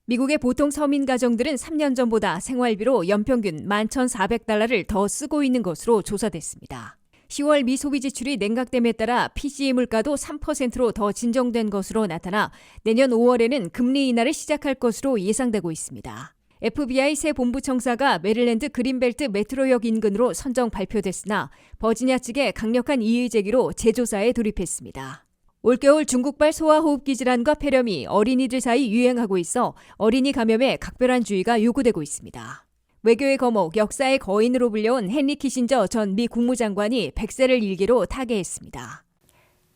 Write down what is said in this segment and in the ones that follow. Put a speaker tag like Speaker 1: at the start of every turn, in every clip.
Speaker 1: 미국의 보통 서민 가정들은 3년 전보다 생활비로 연평균 11,400달러를 더 쓰고 있는 것으로 조사됐습니다. 10월 미소비 지출이 냉각됨에 따라 PCE 물가도 3%로 더 진정된 것으로 나타나 내년 5월에는 금리 인하를 시작할 것으로 예상되고 있습니다. FBI 새 본부청사가 메릴랜드 그린벨트 메트로역 인근으로 선정 발표됐으나 버지니아 측의 강력한 이의 제기로 재조사에 돌입했습니다. 올겨울 중국발 소아호흡기 질환과 폐렴이 어린이들 사이 유행하고 있어 어린이 감염에 각별한 주의가 요구되고 있습니다. 외교의 거목, 역사의 거인으로 불려온 헨리 키신저 전 미 국무장관이 100세를 일기로 타계했습니다.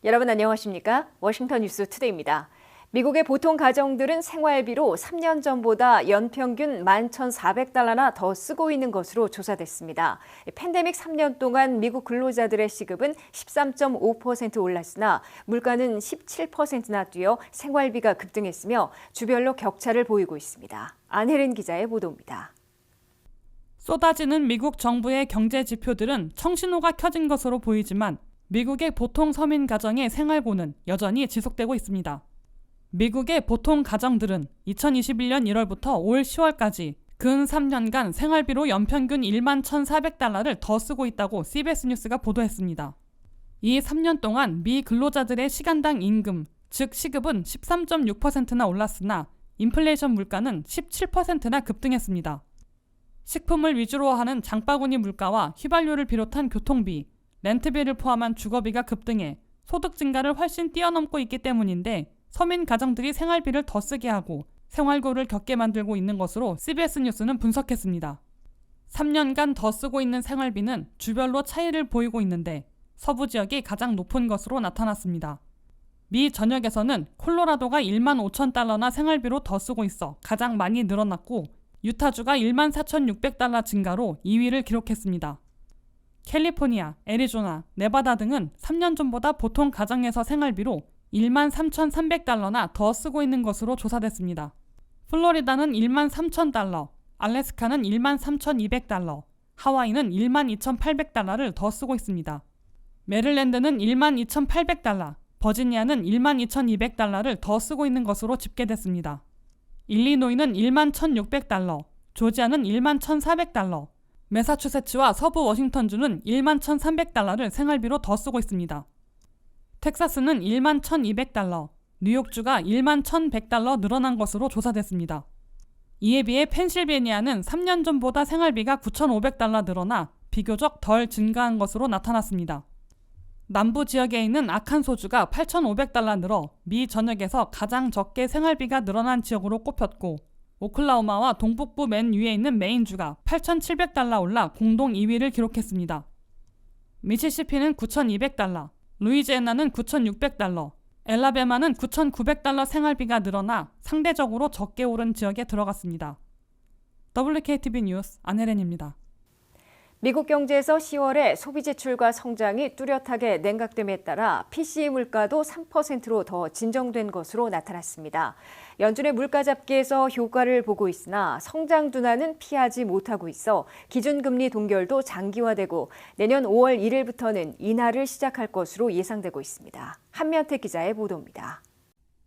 Speaker 1: 여러분 안녕하십니까? 워싱턴 뉴스 투데이입니다. 미국의 보통 가정들은 생활비로 3년 전보다 연평균 11,400달러나 더 쓰고 있는 것으로 조사됐습니다. 팬데믹 3년 동안 미국 근로자들의 시급은 13.5% 올랐으나 물가는 17%나 뛰어 생활비가 급등했으며 주별로 격차를 보이고 있습니다. 안혜린 기자의 보도입니다.
Speaker 2: 쏟아지는 미국 정부의 경제 지표들은 청신호가 켜진 것으로 보이지만 미국의 보통 서민 가정의 생활고는 여전히 지속되고 있습니다. 미국의 보통 가정들은 2021년 1월부터 올 10월까지 근 3년간 생활비로 연평균 11,400달러를 더 쓰고 있다고 CBS 뉴스가 보도했습니다. 이 3년 동안 미 근로자들의 시간당 임금, 즉 시급은 13.6%나 올랐으나 인플레이션 물가는 17%나 급등했습니다. 식품을 위주로 하는 장바구니 물가와 휘발유를 비롯한 교통비, 렌트비를 포함한 주거비가 급등해 소득 증가를 훨씬 뛰어넘고 있기 때문인데 서민 가정들이 생활비를 더 쓰게 하고 생활고를 겪게 만들고 있는 것으로 CBS 뉴스는 분석했습니다. 3년간 더 쓰고 있는 생활비는 주별로 차이를 보이고 있는데 서부 지역이 가장 높은 것으로 나타났습니다. 미 전역에서는 콜로라도가 15,000달러나 생활비로 더 쓰고 있어 가장 많이 늘어났고 유타주가 14,600달러 증가로 2위를 기록했습니다. 캘리포니아, 애리조나, 네바다 등은 3년 전보다 보통 가정에서 생활비로 13,300달러나 더 쓰고 있는 것으로 조사됐습니다. 플로리다는 13,000달러, 알래스카는 13,200달러, 하와이는 12,800달러를 더 쓰고 있습니다. 메릴랜드는 12,800달러, 버지니아는 12,200달러를 더 쓰고 있는 것으로 집계됐습니다. 일리노이는 11,600달러, 조지아는 11,400달러, 매사추세츠와 서부 워싱턴주는 11,300달러를 생활비로 더 쓰고 있습니다. 텍사스는 11,200달러, 뉴욕주가 11,100달러 늘어난 것으로 조사됐습니다. 이에 비해 펜실베니아는 3년 전보다 생활비가 9,500달러 늘어나 비교적 덜 증가한 것으로 나타났습니다. 남부 지역에 있는 아칸소주가 8,500달러 늘어 미 전역에서 가장 적게 생활비가 늘어난 지역으로 꼽혔고 오클라호마와 동북부 맨 위에 있는 메인주가 8,700달러 올라 공동 2위를 기록했습니다. 미시시피는 9,200달러, 루이지애나는 9,600달러, 엘라베마는 9,900달러 생활비가 늘어나 상대적으로 적게 오른 지역에 들어갔습니다. WKTV 뉴스 안혜린입니다.
Speaker 1: 미국 경제에서 10월에 소비 지출과 성장이 뚜렷하게 냉각됨에 따라 PCE 물가도 3%로 더 진정된 것으로 나타났습니다. 연준의 물가 잡기에서 효과를 보고 있으나 성장 둔화는 피하지 못하고 있어 기준금리 동결도 장기화되고 내년 5월 1일부터는 인하를 시작할 것으로 예상되고 있습니다. 한면택 기자의 보도입니다.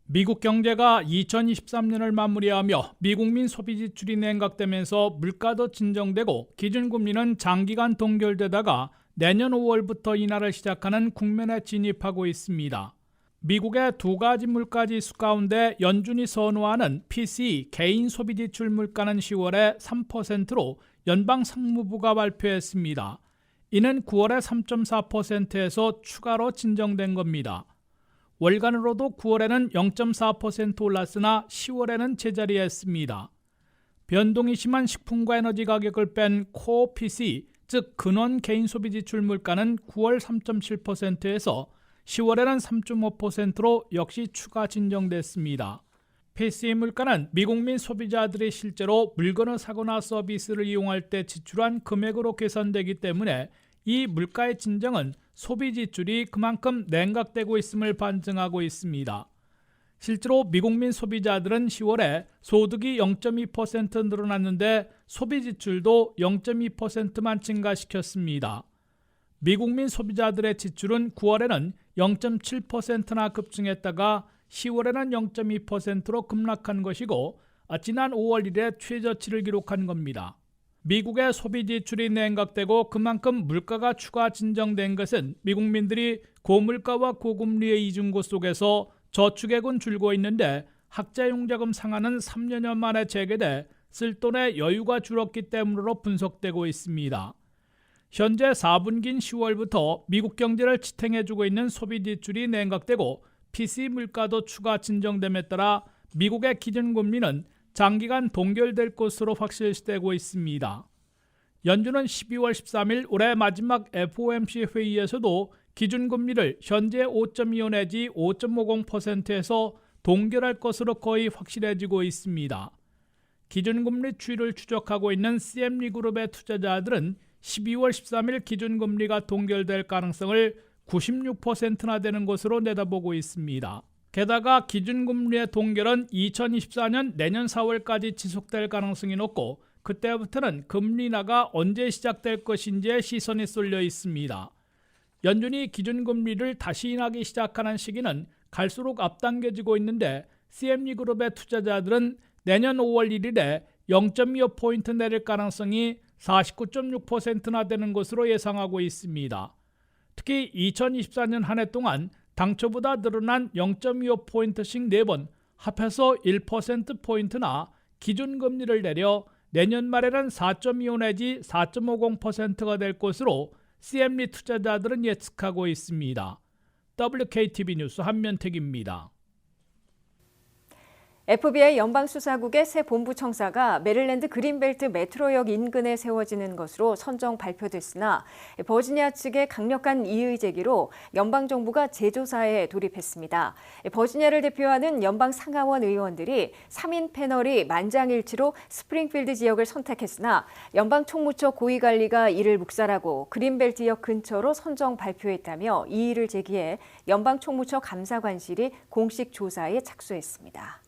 Speaker 3: 미국 경제가 2023년을 마무리하며 미국민 소비 지출이 냉각되면서 물가도 진정되고 기준금리는 장기간 동결되다가 내년 5월부터 인하를 시작하는 국면에 진입하고 있습니다. 미국의 두 가지 물가지수 가운데 연준이 선호하는 PCE 개인 소비 지출 물가는 10월에 3%로 연방 상무부가 발표했습니다. 이는 9월에 3.4%에서 추가로 진정된 겁니다. 월간으로도 9월에는 0.4% 올랐으나 10월에는 제자리했습니다. 변동이 심한 식품과 에너지 가격을 뺀 코어 PCE, 즉 근원 개인 소비 지출 물가는 9월 3.7%에서 10월에는 3.5%로 역시 추가 진정됐습니다. PCE 물가는 미국민 소비자들이 실제로 물건을 사거나 서비스를 이용할 때 지출한 금액으로 계산되기 때문에 이 물가의 진정은 소비 지출이 그만큼 냉각되고 있음을 반증하고 있습니다. 실제로 미국민 소비자들은 10월에 소득이 0.2% 늘어났는데 소비 지출도 0.2%만 증가시켰습니다. 미국민 소비자들의 지출은 9월에는 0.7%나 급증했다가 10월에는 0.2%로 급락한 것이고 지난 5월 1일에 최저치를 기록한 겁니다. 미국의 소비 지출이 냉각되고 그만큼 물가가 추가 진정된 것은 미국민들이 고물가와 고금리의 이중고 속에서 저축액은 줄고 있는데 학자용자금 상한은 3년여 만에 재개돼 쓸 돈의 여유가 줄었기 때문으로 분석되고 있습니다. 현재 4분기인 10월부터 미국 경제를 지탱해주고 있는 소비 지출이 냉각되고 PC 물가도 추가 진정됨에 따라 미국의 기준금리는 장기간 동결될 것으로 확실시되고 있습니다. 연준은 12월 13일 올해 마지막 FOMC 회의에서도 기준금리를 현재 5.25 내지 5.50%에서 동결할 것으로 거의 확실해지고 있습니다. 기준금리 추이를 추적하고 있는 CME 그룹의 투자자들은 12월 13일 기준금리가 동결될 가능성을 96%나 되는 것으로 내다보고 있습니다. 게다가 기준금리의 동결은 2024년 내년 4월까지 지속될 가능성이 높고 그때부터는 금리 인하가 언제 시작될 것인지에 시선이 쏠려 있습니다. 연준이 기준금리를 다시 인하하기 시작하는 시기는 갈수록 앞당겨지고 있는데 CME 그룹의 투자자들은 내년 5월 1일에 0.25포인트 내릴 가능성이 49.6%나 되는 것으로 예상하고 있습니다. 특히 2024년 한 해 동안 당초보다 늘어난 0.25포인트씩 4번 합해서 1%포인트나 기준금리를 내려 내년 말에는 4.25 내지 4.50%가 될 것으로 CME 투자자들은 예측하고 있습니다. WKTV 뉴스 한면택입니다.
Speaker 1: FBI 연방수사국의 새 본부청사가 메릴랜드 그린벨트 메트로역 인근에 세워지는 것으로 선정 발표됐으나 버지니아 측의 강력한 이의 제기로 연방정부가 재조사에 돌입했습니다. 버지니아를 대표하는 연방 상하원 의원들이 3인 패널이 만장일치로 스프링필드 지역을 선택했으나 연방총무처 고위관리가 이를 묵살하고 그린벨트역 근처로 선정 발표했다며 이의를 제기해 연방총무처 감사관실이 공식 조사에 착수했습니다.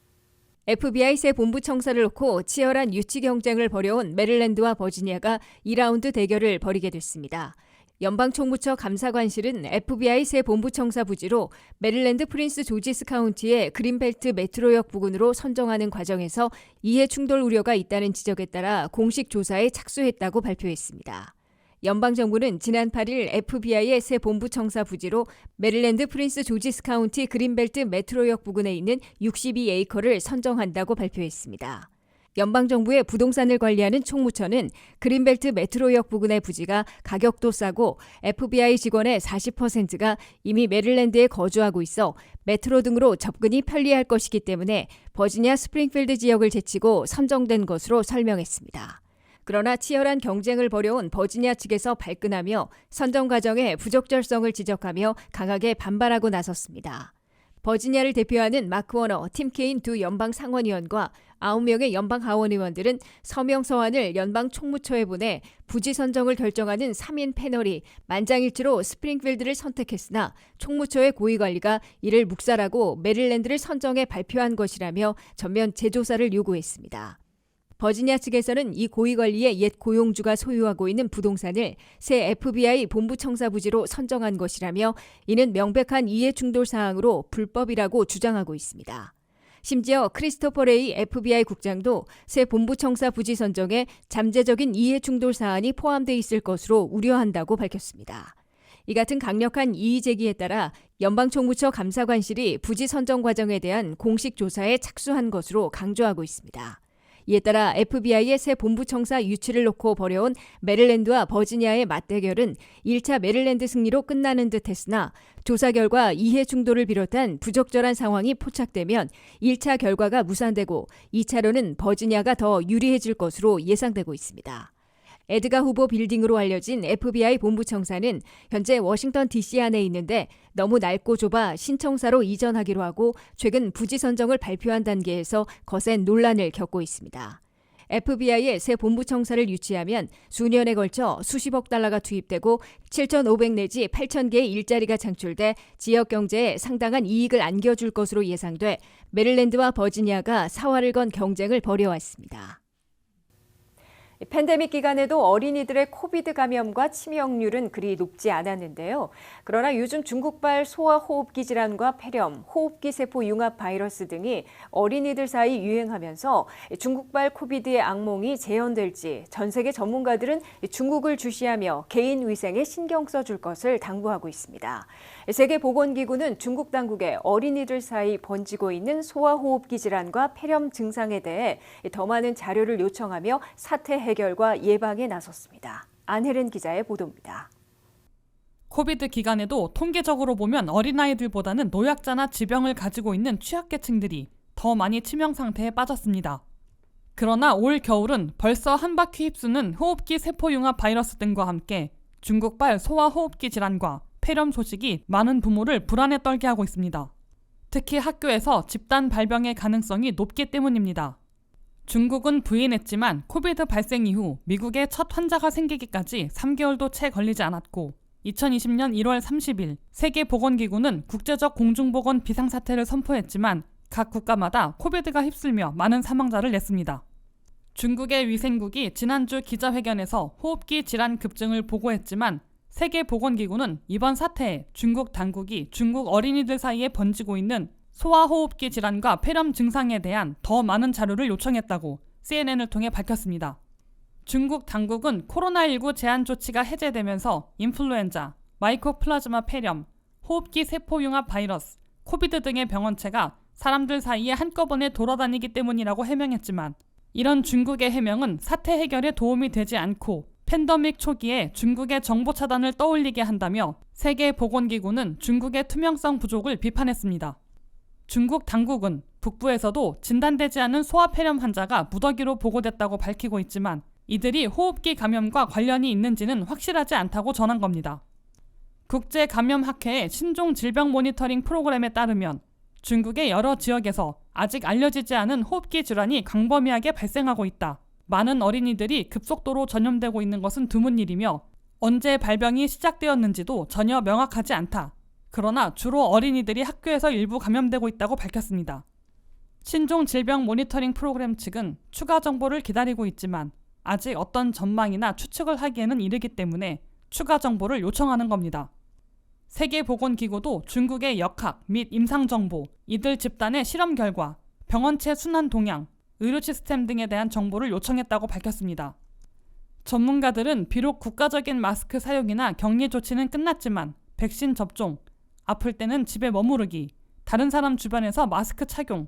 Speaker 1: FBI 새 본부청사를 놓고 치열한 유치 경쟁을 벌여온 메릴랜드와 버지니아가 2라운드 대결을 벌이게 됐습니다. 연방총무처 감사관실은 FBI 새 본부청사 부지로 메릴랜드 프린스 조지스 카운티의 그린벨트 메트로역 부근으로 선정하는 과정에서 이해 충돌 우려가 있다는 지적에 따라 공식 조사에 착수했다고 발표했습니다. 연방정부는 지난 8일 FBI의 새 본부청사 부지로 메릴랜드 프린스 조지스 카운티 그린벨트 메트로역 부근에 있는 62에이커를 선정한다고 발표했습니다. 연방정부의 부동산을 관리하는 총무처는 그린벨트 메트로역 부근의 부지가 가격도 싸고 FBI 직원의 40%가 이미 메릴랜드에 거주하고 있어 메트로 등으로 접근이 편리할 것이기 때문에 버지니아 스프링필드 지역을 제치고 선정된 것으로 설명했습니다. 그러나 치열한 경쟁을 벌여온 버지니아 측에서 발끈하며 선정 과정의 부적절성을 지적하며 강하게 반발하고 나섰습니다. 버지니아를 대표하는 마크 워너, 팀 케인 두 연방 상원의원과 9명의 연방 하원 의원들은 서명 서한을 연방 총무처에 보내 부지 선정을 결정하는 3인 패널이 만장일치로 스프링필드를 선택했으나 총무처의 고위관리가 이를 묵살하고 메릴랜드를 선정해 발표한 것이라며 전면 재조사를 요구했습니다. 버지니아 측에서는 이 고위관리의 옛 고용주가 소유하고 있는 부동산을 새 FBI 본부청사 부지로 선정한 것이라며 이는 명백한 이해충돌 사항으로 불법이라고 주장하고 있습니다. 심지어 크리스토퍼 레이 FBI 국장도 새 본부청사 부지 선정에 잠재적인 이해충돌 사안이 포함돼 있을 것으로 우려한다고 밝혔습니다. 이 같은 강력한 이의 제기에 따라 연방총무처 감사관실이 부지 선정 과정에 대한 공식 조사에 착수한 것으로 강조하고 있습니다. 이에 따라 FBI의 새 본부청사 유치를 놓고 벌여온 메릴랜드와 버지니아의 맞대결은 1차 메릴랜드 승리로 끝나는 듯했으나 조사 결과 이해 충돌을 비롯한 부적절한 상황이 포착되면 1차 결과가 무산되고 2차로는 버지니아가 더 유리해질 것으로 예상되고 있습니다. 에드가 후보 빌딩으로 알려진 FBI 본부청사는 현재 워싱턴 DC 안에 있는데 너무 낡고 좁아 신청사로 이전하기로 하고 최근 부지 선정을 발표한 단계에서 거센 논란을 겪고 있습니다. FBI의 새 본부청사를 유치하면 수년에 걸쳐 수십억 달러가 투입되고 7,500 내지 8,000개의 일자리가 창출돼 지역 경제에 상당한 이익을 안겨줄 것으로 예상돼 메릴랜드와 버지니아가 사활을 건 경쟁을 벌여왔습니다. 팬데믹 기간에도 어린이들의 코비드 감염과 치명률은 그리 높지 않았는데요. 그러나 요즘 중국발 소아호흡기 질환과 폐렴, 호흡기 세포 융합 바이러스 등이 어린이들 사이 유행하면서 중국발 코비드의 악몽이 재현될지 전 세계 전문가들은 중국을 주시하며 개인 위생에 신경 써줄 것을 당부하고 있습니다. 세계보건기구는 중국 당국에 어린이들 사이 번지고 있는 소아호흡기 질환과 폐렴 증상에 대해 더 많은 자료를 요청하며 사태 해결과 예방에 나섰습니다. 안혜린 기자의 보도입니다.
Speaker 2: 코비드 기간에도 통계적으로 보면 어린아이들보다는 노약자나 지병을 가지고 있는 취약계층들이 더 많이 치명 상태에 빠졌습니다. 그러나 올 겨울은 벌써 한 바퀴 휩쓰는 호흡기 세포융합 바이러스 등과 함께 중국발 소아호흡기 질환과 폐렴 소식이 많은 부모를 불안에 떨게 하고 있습니다. 특히 학교에서 집단 발병의 가능성이 높기 때문입니다. 중국은 부인했지만 코비드 발생 이후 미국에 첫 환자가 생기기까지 3개월도 채 걸리지 않았고 2020년 1월 30일 세계보건기구는 국제적 공중보건 비상사태를 선포했지만 각 국가마다 코비드가 휩쓸며 많은 사망자를 냈습니다. 중국의 위생국이 지난주 기자회견에서 호흡기 질환 급증을 보고했지만 세계보건기구는 이번 사태에 중국 당국이 중국 어린이들 사이에 번지고 있는 소아호흡기 질환과 폐렴 증상에 대한 더 많은 자료를 요청했다고 CNN을 통해 밝혔습니다. 중국 당국은 코로나19 제한 조치가 해제되면서 인플루엔자, 마이코플라즈마 폐렴, 호흡기 세포융합 바이러스, 코비드 등의 병원체가 사람들 사이에 한꺼번에 돌아다니기 때문이라고 해명했지만 이런 중국의 해명은 사태 해결에 도움이 되지 않고 팬데믹 초기에 중국의 정보 차단을 떠올리게 한다며 세계보건기구는 중국의 투명성 부족을 비판했습니다. 중국 당국은 북부에서도 진단되지 않은 소아폐렴 환자가 무더기로 보고됐다고 밝히고 있지만 이들이 호흡기 감염과 관련이 있는지는 확실하지 않다고 전한 겁니다. 국제감염학회의 신종 질병 모니터링 프로그램에 따르면 중국의 여러 지역에서 아직 알려지지 않은 호흡기 질환이 광범위하게 발생하고 있다. 많은 어린이들이 급속도로 전염되고 있는 것은 드문 일이며 언제 발병이 시작되었는지도 전혀 명확하지 않다. 그러나 주로 어린이들이 학교에서 일부 감염되고 있다고 밝혔습니다. 신종 질병 모니터링 프로그램 측은 추가 정보를 기다리고 있지만 아직 어떤 전망이나 추측을 하기에는 이르기 때문에 추가 정보를 요청하는 겁니다. 세계보건기구도 중국의 역학 및 임상정보, 이들 집단의 실험 결과, 병원체 순환 동향, 의료 시스템 등에 대한 정보를 요청했다고 밝혔습니다. 전문가들은 비록 국가적인 마스크 사용이나 격리 조치는 끝났지만 백신 접종, 아플 때는 집에 머무르기, 다른 사람 주변에서 마스크 착용,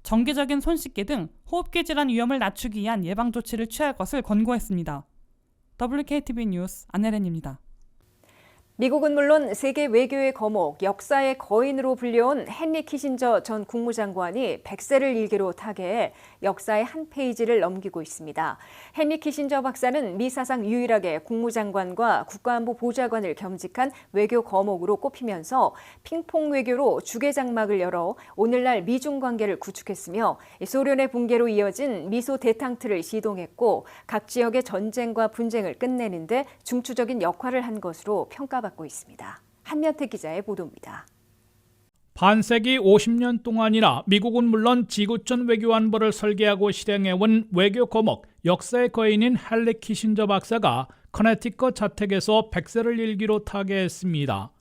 Speaker 2: 정기적인 손 씻기 등 호흡기 질환 위험을 낮추기 위한 예방 조치를 취할 것을 권고했습니다. WKTV 뉴스 안혜린입니다.
Speaker 1: 미국은 물론 세계 외교의 거목, 역사의 거인으로 불려온 헨리 키신저 전 국무장관이 100세를 일기로 타계해 역사의 한 페이지를 넘기고 있습니다. 헨리 키신저 박사는 미 사상 유일하게 국무장관과 국가안보 보좌관을 겸직한 외교 거목으로 꼽히면서 핑퐁 외교로 주계장막을 열어 오늘날 미중 관계를 구축했으며 소련의 붕괴로 이어진 미소 대탕트를 시동했고 각 지역의 전쟁과 분쟁을 끝내는 데 중추적인 역할을 한 것으로 평가받고 있습니다. 한면태 기자의 보도입니다.
Speaker 3: 반세기 50년 동안이나 미국은 물론 지구촌 외교 안보를 설계하고 실행해온 외교 거목, 역사의 거인인 헨리 키신저 박사가 커네티컷 자택에서 100세를 일기로 타계했습니다.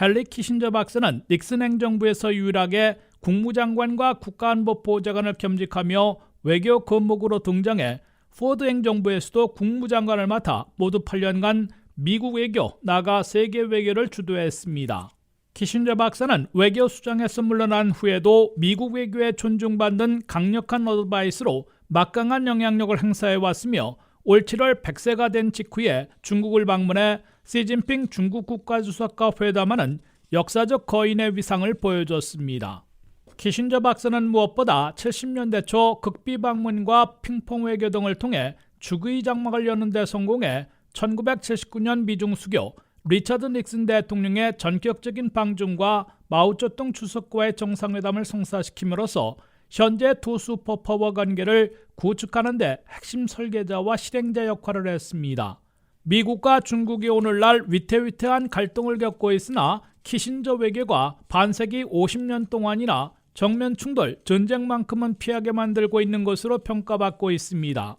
Speaker 3: 헨리 키신저 박사는 닉슨 행정부에서 유일하게 국무장관과 국가안보 보좌관을 겸직하며 외교 거목으로 등장해 포드 행정부에서도 국무장관을 맡아 모두 8년간 미국 외교, 나아가 세계 외교를 주도했습니다. 키신저 박사는 외교수장에서 물러난 후에도 미국 외교에 존중받는 강력한 어드바이스로 막강한 영향력을 행사해왔으며 올 7월 100세가 된 직후에 중국을 방문해 시진핑 중국 국가주석과 회담하는 역사적 거인의 위상을 보여줬습니다. 키신저 박사는 무엇보다 70년대 초 극비 방문과 핑퐁 외교 등을 통해 주의 장막을 여는 데 성공해 1979년 미중 수교, 리처드 닉슨 대통령의 전격적인 방중과 마오쩌둥 주석과의 정상회담을 성사시킴으로써 현재 두 슈퍼파워 관계를 구축하는 데 핵심 설계자와 실행자 역할을 했습니다. 미국과 중국이 오늘날 위태위태한 갈등을 겪고 있으나 키신저 외교가 반세기 50년 동안이나 정면 충돌, 전쟁만큼은 피하게 만들고 있는 것으로 평가받고 있습니다.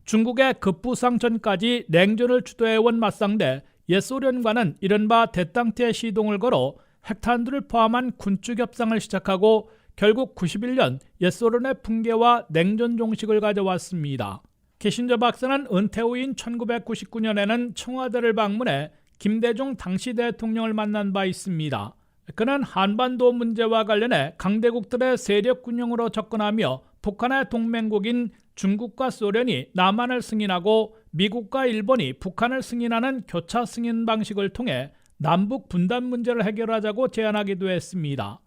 Speaker 3: 중국의 급부상전까지 냉전을 주도해온 맞상대 옛소련과는 이른바 대땅트의 시동을 걸어 핵탄두를 포함한 군축 협상을 시작하고 결국 91년 옛소련의 붕괴와 냉전 종식을 가져왔습니다. 키신저 박사는 은퇴 후인 1999년에는 청와대를 방문해 김대중 당시 대통령을 만난 바 있습니다. 그는 한반도 문제와 관련해 강대국들의 세력 균형으로 접근하며 북한의 동맹국인 중국과 소련이 남한을 승인하고 미국과 일본이 북한을 승인하는 교차 승인 방식을 통해 남북 분단 문제를 해결하자고 제안하기도 했습니다.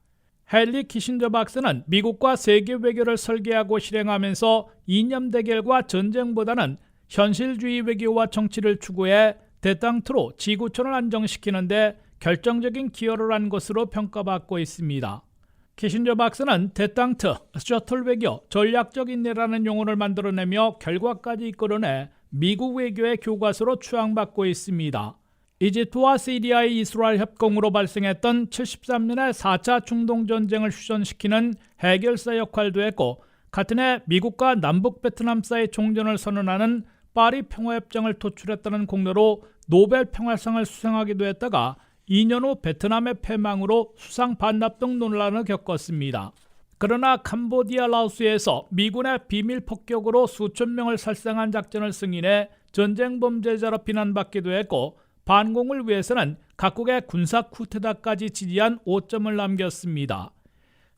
Speaker 3: 헨리 키신저 박사는 미국과 세계 외교를 설계하고 실행하면서 이념 대결과 전쟁보다는 현실주의 외교와 정치를 추구해 대땅트로 지구촌을 안정시키는 데 결정적인 기여를 한 것으로 평가받고 있습니다. 키신저 박사는 대땅트, 셔틀 외교, 전략적 인내라는 용어를 만들어내며 결과까지 이끌어내 미국 외교의 교과서로 추앙받고 있습니다. 이집트와 시리아의 이스라엘 협공으로 발생했던 73년의 4차 중동전쟁을 휴전시키는 해결사 역할도 했고 같은 해 미국과 남북 베트남 사이 종전을 선언하는 파리 평화협정을 도출했다는 공로로 노벨 평화상을 수상하기도 했다가 2년 후 베트남의 패망으로 수상 반납 등 논란을 겪었습니다. 그러나 캄보디아 라오스에서 미군의 비밀 폭격으로 수천 명을 살상한 작전을 승인해 전쟁 범죄자로 비난받기도 했고 반공을 위해서는 각국의 군사 쿠데타까지 지지한 오점을 남겼습니다.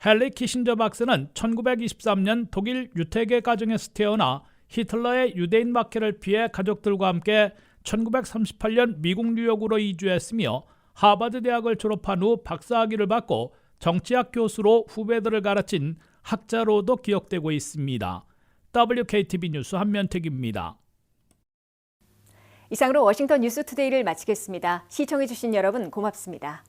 Speaker 3: 헨리 키신저 박사는 1923년 독일 유태계 가정에서 태어나 히틀러의 유대인 박해를 피해 가족들과 함께 1938년 미국 뉴욕으로 이주했으며 하버드 대학을 졸업한 후 박사학위를 받고 정치학 교수로 후배들을 가르친 학자로도 기억되고 있습니다. WKTV 뉴스 한면택입니다.
Speaker 1: 이상으로 워싱턴 뉴스투데이를 마치겠습니다. 시청해주신 여러분 고맙습니다.